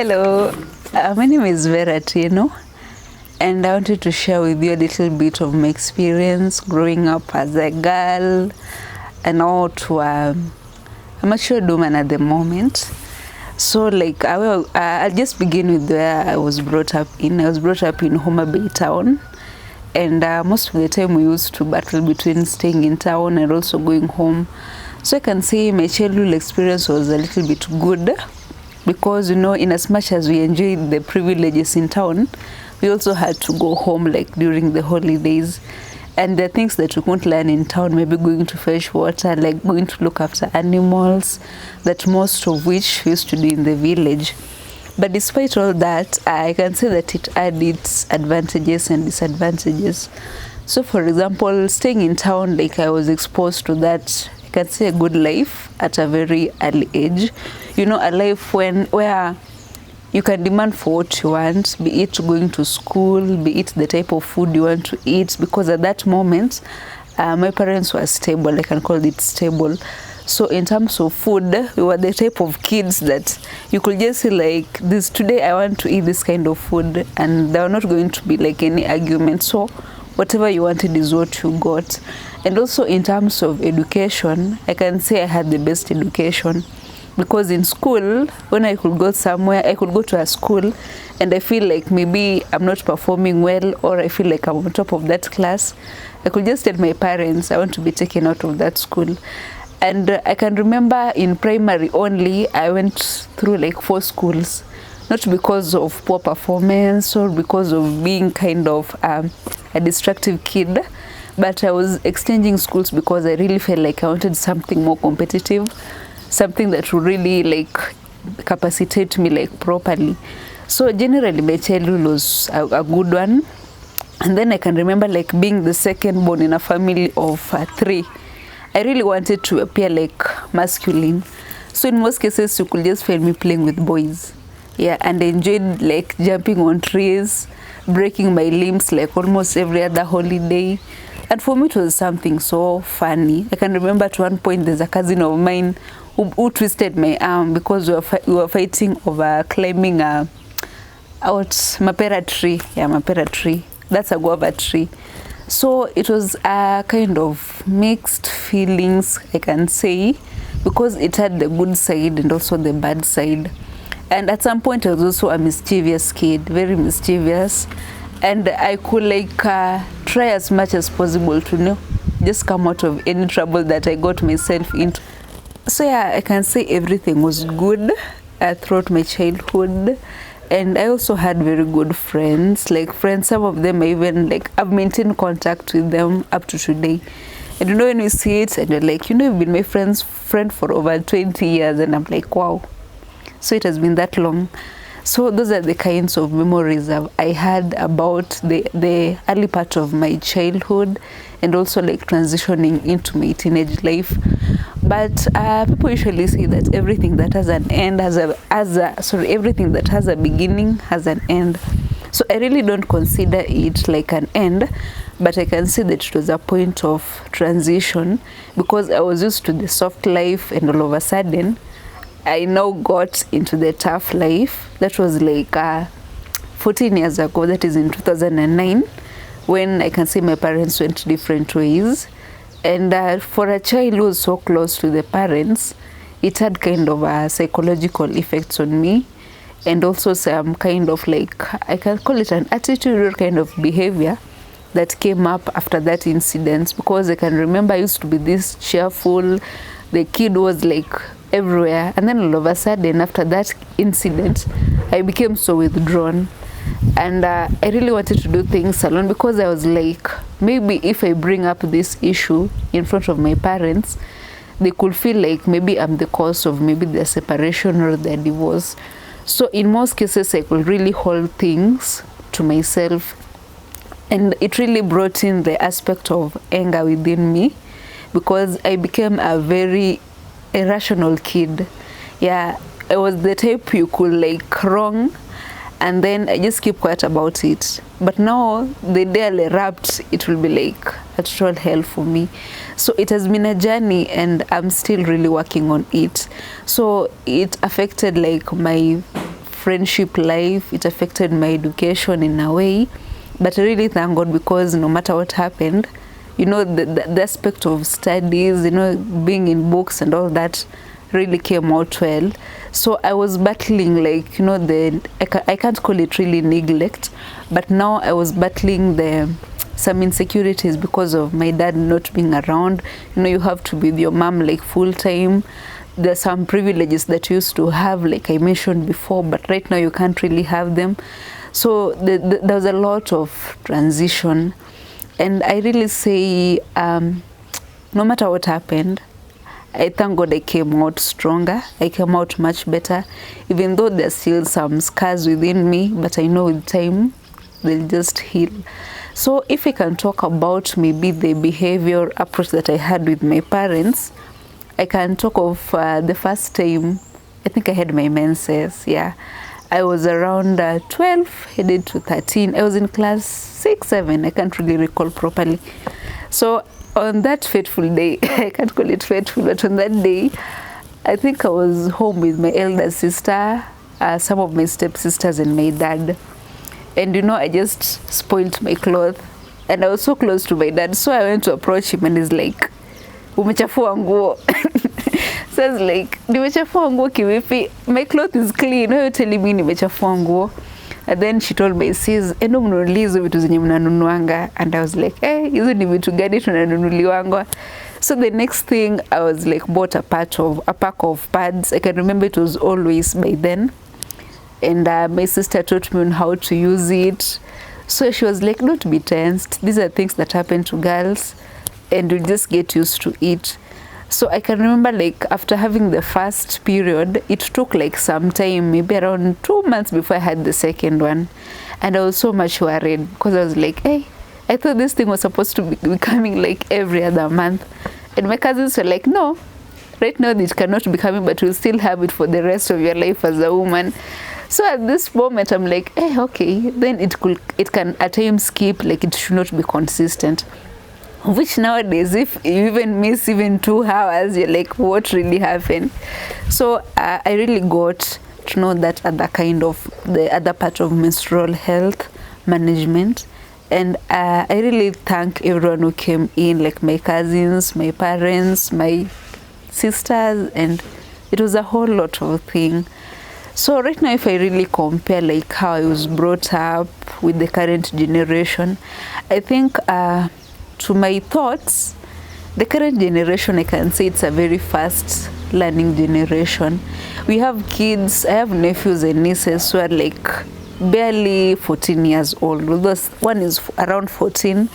Hello, my name is Verah Atieno, and I wanted to share with you a little bit of my experience growing up as a girl and now to a mature woman at the moment. So, I'll just begin with where I was brought up in. I was brought up in Homa Bay town, and most of the time we used to battle between staying in town and also going home. So I can say my childhood experience was a little bit good, because in as much as we enjoyed the privileges in town, we also had to go home like during the holidays, and the things that we couldn't learn in town, maybe going to fetch water, like going to look after animals, that most of which we used to do in the village. But despite all that, I can say that it had its advantages and disadvantages. So for example, staying in town, like I was exposed to that, I can say, a good life at a very early age. A life where you can demand for what you want, be it going to school, be it the type of food you want to eat, because at that moment, my parents were stable. I can call it stable. So in terms of food, we were the type of kids that you could just say like, this today I want to eat this kind of food, and there were not going to be like any argument. So whatever you wanted is what you got. And also in terms of education, I can say I had the best education, because in school, when I could go somewhere, I could go to a school and I feel like maybe I'm not performing well, or I feel like I'm on top of that class, I could just tell my parents I want to be taken out of that school. And I can remember in primary only, I went through like 4 schools, not because of poor performance or because of being kind of a destructive kid, but I was exchanging schools because I really felt like I wanted something more competitive, something that would really like capacitate me like properly. So generally my childhood was a good one. And then I can remember like being the second born in a family of 3. I really wanted to appear like masculine. So in most cases you could just find me playing with boys. Yeah, and I enjoyed like jumping on trees, breaking my limbs like almost every other holiday. And for me it was something so funny. I can remember at one point there's a cousin of mine who twisted my arm because we were fighting over climbing out mapera tree. Yeah, mapera tree. That's a guava tree. So it was a kind of mixed feelings, I can say, because it had the good side and also the bad side. And at some point I was also a mischievous kid, very mischievous. And I could like try as much as possible to just come out of any trouble that I got myself into. So yeah, I can say everything was good throughout my childhood. And I also had very good friends, some of them I even I've maintained contact with them up to today. And when you see it and you're like, you've been my friend for over 20 years, and I'm like, wow. So it has been that long. So those are the kinds of memories I had about the early part of my childhood, and also like transitioning into my teenage life. But people usually say that everything that has an end everything that has a beginning has an end. So I really don't consider it like an end, but I can say that it was a point of transition, because I was used to the soft life, and all of a sudden I now got into the tough life. That was like 14 years ago, that is in 2009, when I can say my parents went different ways. And for a child who was so close to the parents, it had kind of a psychological effects on me, and also some kind of I can call it an attitudinal kind of behavior that came up after that incident. Because I can remember I used to be this cheerful, the kid was everywhere, and then all of a sudden after that incident I became so withdrawn, and I really wanted to do things alone, because I was like, maybe if I bring up this issue in front of my parents, they could feel like maybe I'm the cause of maybe their separation or their divorce. So in most cases I could really hold things to myself, and it really brought in the aspect of anger within me, because I became a very irrational kid. Yeah, I was the type you could wrong, and then I just keep quiet about it. But now the day I erupt, it will be a total hell for me. So it has been a journey, and I'm still really working on it. So it affected my friendship life, it affected my education in a way. But I really thank God, because no matter what happened, you know, the aspect of studies, you know, being in books and all that really came out well. So I was battling, like, you know, I can't call it really neglect, but now I was battling some insecurities because of my dad not being around. You know, you have to be with your mom like full time. There's some privileges that you used to have, like I mentioned before, but right now you can't really have them. So there was a lot of transition, and I really say, no matter what happened, I thank God I came out stronger. I came out much better, even though there's still some scars within me, but I know with time they'll just heal. So if I can talk about maybe the behavior approach that I had with my parents, I can talk of the first time I think I had my menses. Yeah, I was around 12, headed to 13. I was in class 6, 7. I can't really recall properly. So on that fateful day, I can't call it fateful, but on that day, I think I was home with my elder sister, some of my stepsisters, and my dad. And you know, I just spoiled my clothes, and I was so close to my dad, so I went to approach him, and he's like, umechafua nguo. So I was like, nimechafua nguo kivipi? My cloth is clean, why are you telling me nimechafua nguo? And then she told me, sis, endo mnunulie hizo vitu zenye mnanunuanga. And I was like, hizo ni vitu gani tunanunuliwanga? So the next thing, I was like, bought a pack of pads. I can remember it was always by then. And my sister taught me on how to use it. So she was like, don't be tensed. These are things that happen to girls, and you just get used to it. So I can remember, like, after having the first period, it took like some time, maybe around 2 months before I had the second one. And I was so much worried, because I was like, hey, I thought this thing was supposed to be coming like every other month. And my cousins were like, no, right now it cannot be coming, but you'll still have it for the rest of your life as a woman. So at this moment, I'm like, hey, okay, then it can at times skip, like it should not be consistent. Which nowadays, if you even miss even 2 hours, you're like, what really happened? So I really got to know that the other part of menstrual health management. And I really thank everyone who came in, like my cousins, my parents, my sisters, and it was a whole lot of thing. So right now, if I really compare like how I was brought up with the current generation, I think to my thoughts, the current generation, I can say it's a very fast learning generation. We have kids, I have nephews and nieces who are like barely 14 years old. One is around 14,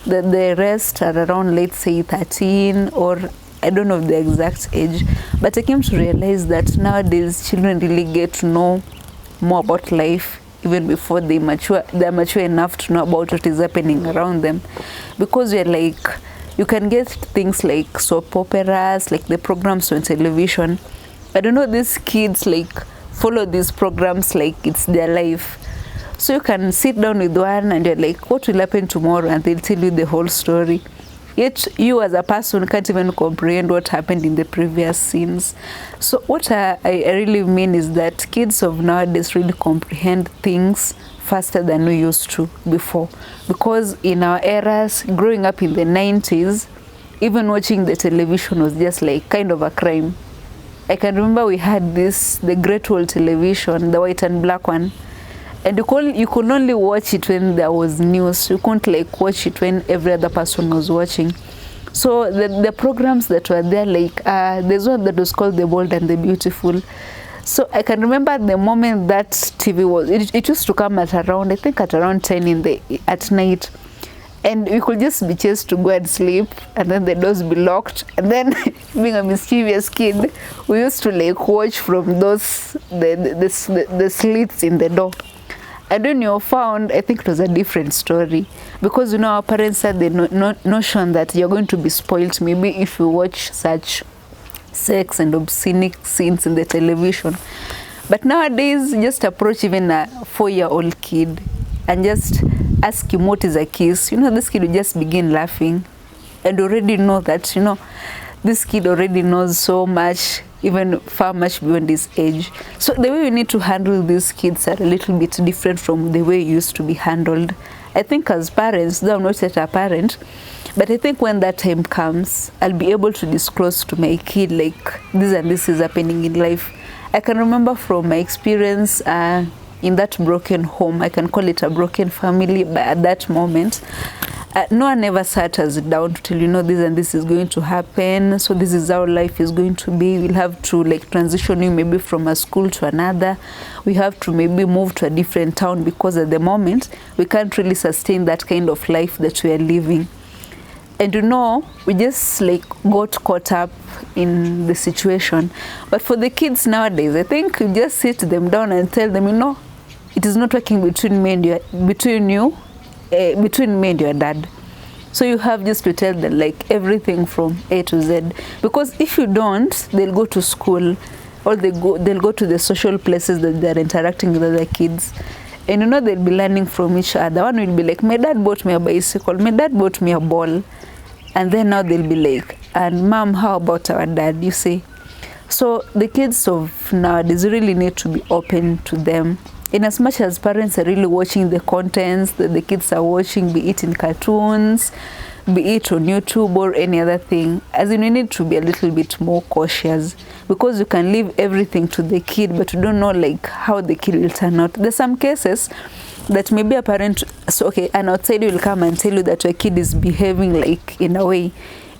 the rest are around, let's say, 13, or I don't know the exact age. But I came to realize that nowadays children really get to know more about life even before they're mature enough to know about what is happening around them. Because we're like, you can get things like soap operas, like the programs on television. I don't know, these kids like follow these programs like it's their life. So you can sit down with one and you're like, what will happen tomorrow? And they'll tell you the whole story. Yet you as a person can't even comprehend what happened in the previous scenes. So what I really mean is that kids of nowadays really comprehend things faster than we used to before. Because in our eras, growing up in the 90s, even watching the television was just like kind of a crime. I can remember we had the Great Wall television, the white and black one. And you could only watch it when there was news. You couldn't like watch it when every other person was watching. So the programs that were there, like there's one that was called The Bold and the Beautiful. So I can remember the moment that TV was, it used to come at around, I think at around 10 at night. And we could just be chased to go and sleep, and then the doors be locked. And then, being a mischievous kid, we used to like watch from those the slits in the door. And when you're found, I think it was a different story, because you know our parents had the notion that you're going to be spoiled maybe if you watch such sex and obscene scenes in the television. But nowadays, just approach even a 4-year-old kid and just ask him what is a kiss. You know, this kid will just begin laughing and already know that, you know, this kid already knows so much, even far much beyond his age. So the way we need to handle these kids are a little bit different from the way it used to be handled. I think as parents, though I'm not yet a parent, but I think when that time comes, I'll be able to disclose to my kid, like, this and this is happening in life. I can remember from my experience in that broken home, I can call it a broken family, but at that moment, no one ever sat us down to tell you, this and this is going to happen, so this is how life is going to be. We'll have to like transition you maybe from a school to another. We have to maybe move to a different town because at the moment, we can't really sustain that kind of life that we are living. And we just like got caught up in the situation. But for the kids nowadays, I think you just sit them down and tell them, it is not working between me and your dad. So you have just to tell them like everything from A to Z. Because if you don't, they'll go to school or they'll go to the social places that they're interacting with other kids. And they'll be learning from each other. One will be like, my dad bought me a bicycle, my dad bought me a ball. And then now they'll be like, and mom, how about our dad, you see? So the kids of nowadays really need to be open to them. In as much as parents are really watching the contents that the kids are watching, be it in cartoons, be it on YouTube or any other thing, as in we need to be a little bit more cautious, because you can leave everything to the kid, but you don't know like how the kid will turn out. There's some cases that maybe a parent, an outsider will come and tell you that your kid is behaving like in a way,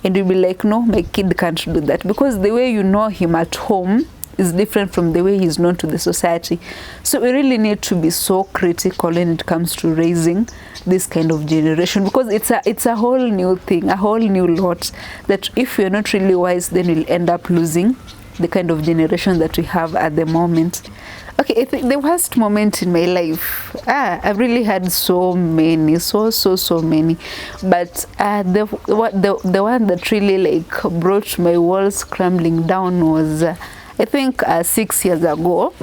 and you'll be like, no, my kid can't do that, because the way you know him at home is different from the way he's known to the society. So we really need to be so critical when it comes to raising this kind of generation, because it's a whole new thing, a whole new lot, that if we're not really wise, then we'll end up losing the kind of generation that we have at the moment. Okay, I think the worst moment in my life, I've really had so many, so many, but the one that really like brought my walls crumbling down was I think 6 years ago,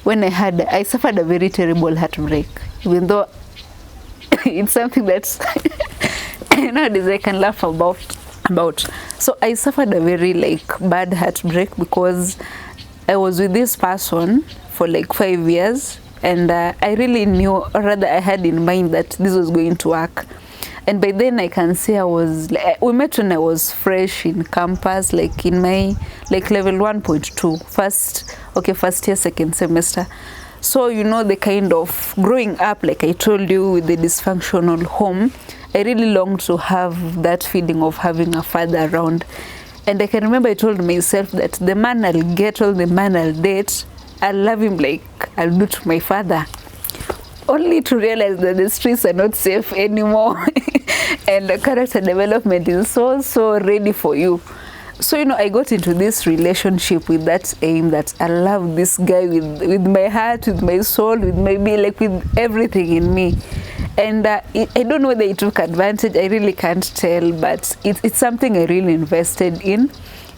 when I suffered a very terrible heartbreak, even though it's something that's nowadays I can laugh about. So I suffered a very like bad heartbreak because I was with this person for like 5 years, and I really knew, or rather I had in mind that this was going to work. And by then I can say we met when I was fresh in campus, like in my like level 1.2, first year, second semester. So the kind of growing up, like I told you, with the dysfunctional home, I really longed to have that feeling of having a father around. And I can remember I told myself that the man I'll get, or the man I'll date, I'll love him like I'll do to my father. Only to realize that the streets are not safe anymore and the character development is so ready for you. So I got into this relationship with that aim that I love this guy with my heart, with my soul, with my be like with everything in me. And I don't know whether it took advantage, I really can't tell, but it's something I really invested in.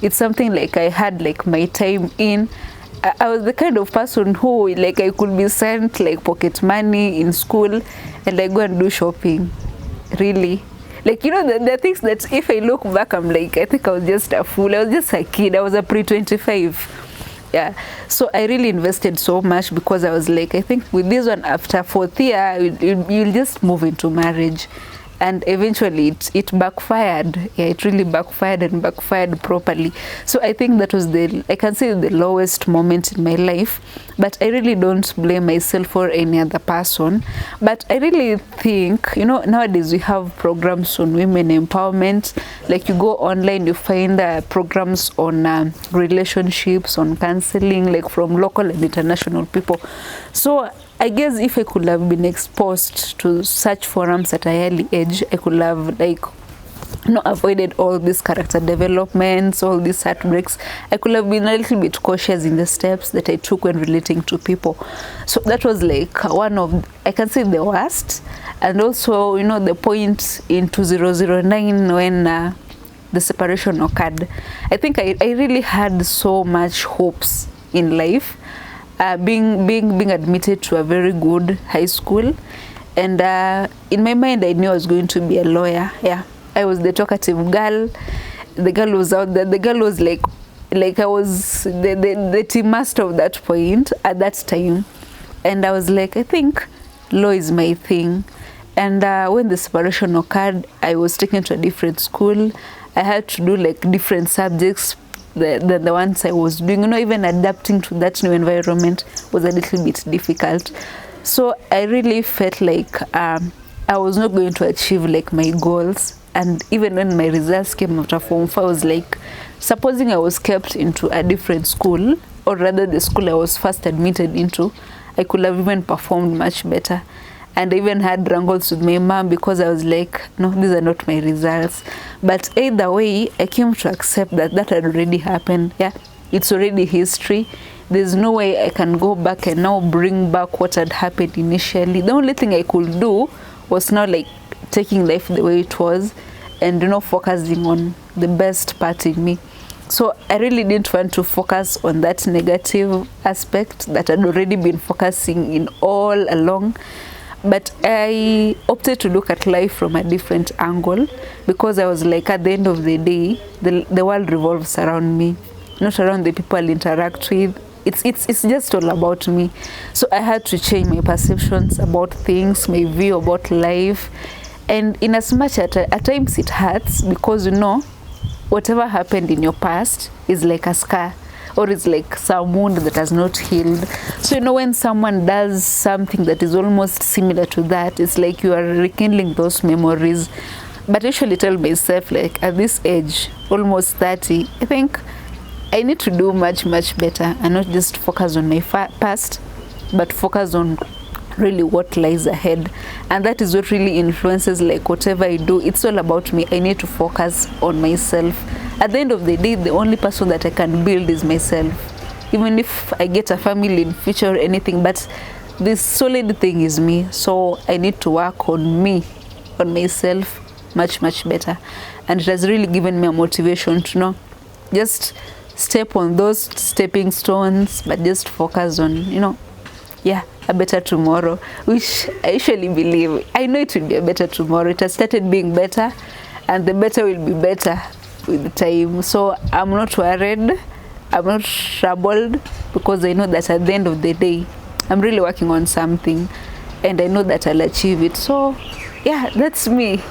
It's something like I had like my time in. I was the kind of person who like I could be sent like pocket money in school and I go and do shopping. Really, like the things that if I look back I'm like, I think I was just a fool. I was just a kid. I was a pre-25. Yeah, so I really invested so much because I was like, I think with this one, after 4th year you'll just move into marriage. And eventually it backfired. Yeah, it really backfired, and backfired properly. So I think that was I can say the lowest moment in my life, but I really don't blame myself or any other person. But I really think, nowadays we have programs on women empowerment. Like you go online, you find programs on relationships, on counseling, like from local and international people. So I guess if I could have been exposed to such forums at a early age, I could have avoided all these character developments, all these heartbreaks. I could have been a little bit cautious in the steps that I took when relating to people. So that was like one of, I can say, the worst. And also, the point in 2009 when the separation occurred. I think I really had so much hopes in life. Being admitted to a very good high school, and in my mind I knew I was going to be a lawyer. Yeah, I was the talkative girl, the girl was out there. The girl was like I was the team master of that point at that time. And I was like, I think law is my thing. And when the separation occurred, I was taken to a different school. I had to do like different subjects than the ones I was doing. You know, even adapting to that new environment was a little bit difficult. So I really felt like I was not going to achieve like my goals. And even when my results came after Form 4, I was like, supposing I was kept into a different school, or rather the school I was first admitted into, I could have even performed much better. And I even had wrangles with my mom because I was like, no, these are not my results. But either way, I came to accept that that had already happened. Yeah, it's already history. There's no way I can go back and now bring back what had happened initially. The only thing I could do was now like taking life the way it was and, you know, focusing on the best part in me. So I really didn't want to focus on that negative aspect that I'd already been focusing in all along. But I opted to look at life from a different angle because I was like, at the end of the day, the world revolves around me, not around the people I interact with. It's just all about me. So I had to change my perceptions about things, my view about life. And in as much at times it hurts because, you know, whatever happened in your past is like a scar, or it's like some wound that has not healed. So, you know, when someone does something that is almost similar to that, it's like you are rekindling those memories. But I usually tell myself, like, at this age, almost 30, I think I need to do much, much better and not just focus on my past, but focus on really what lies ahead. And that is what really influences like whatever I do. It's all about me. I need to focus on myself. At the end of the day, the only person that I can build is myself. Even if I get a family in future or anything, but this solid thing is me. So I need to work on me, on myself much, much better. And it has really given me a motivation to know, just step on those stepping stones, but just focus on, you know, yeah, a better tomorrow, which I usually believe. I know it will be a better tomorrow. It has started being better, and the better will be better with time. So I'm not worried, I'm not troubled, because I know that at the end of the day, I'm really working on something, and I know that I'll achieve it. So yeah, that's me.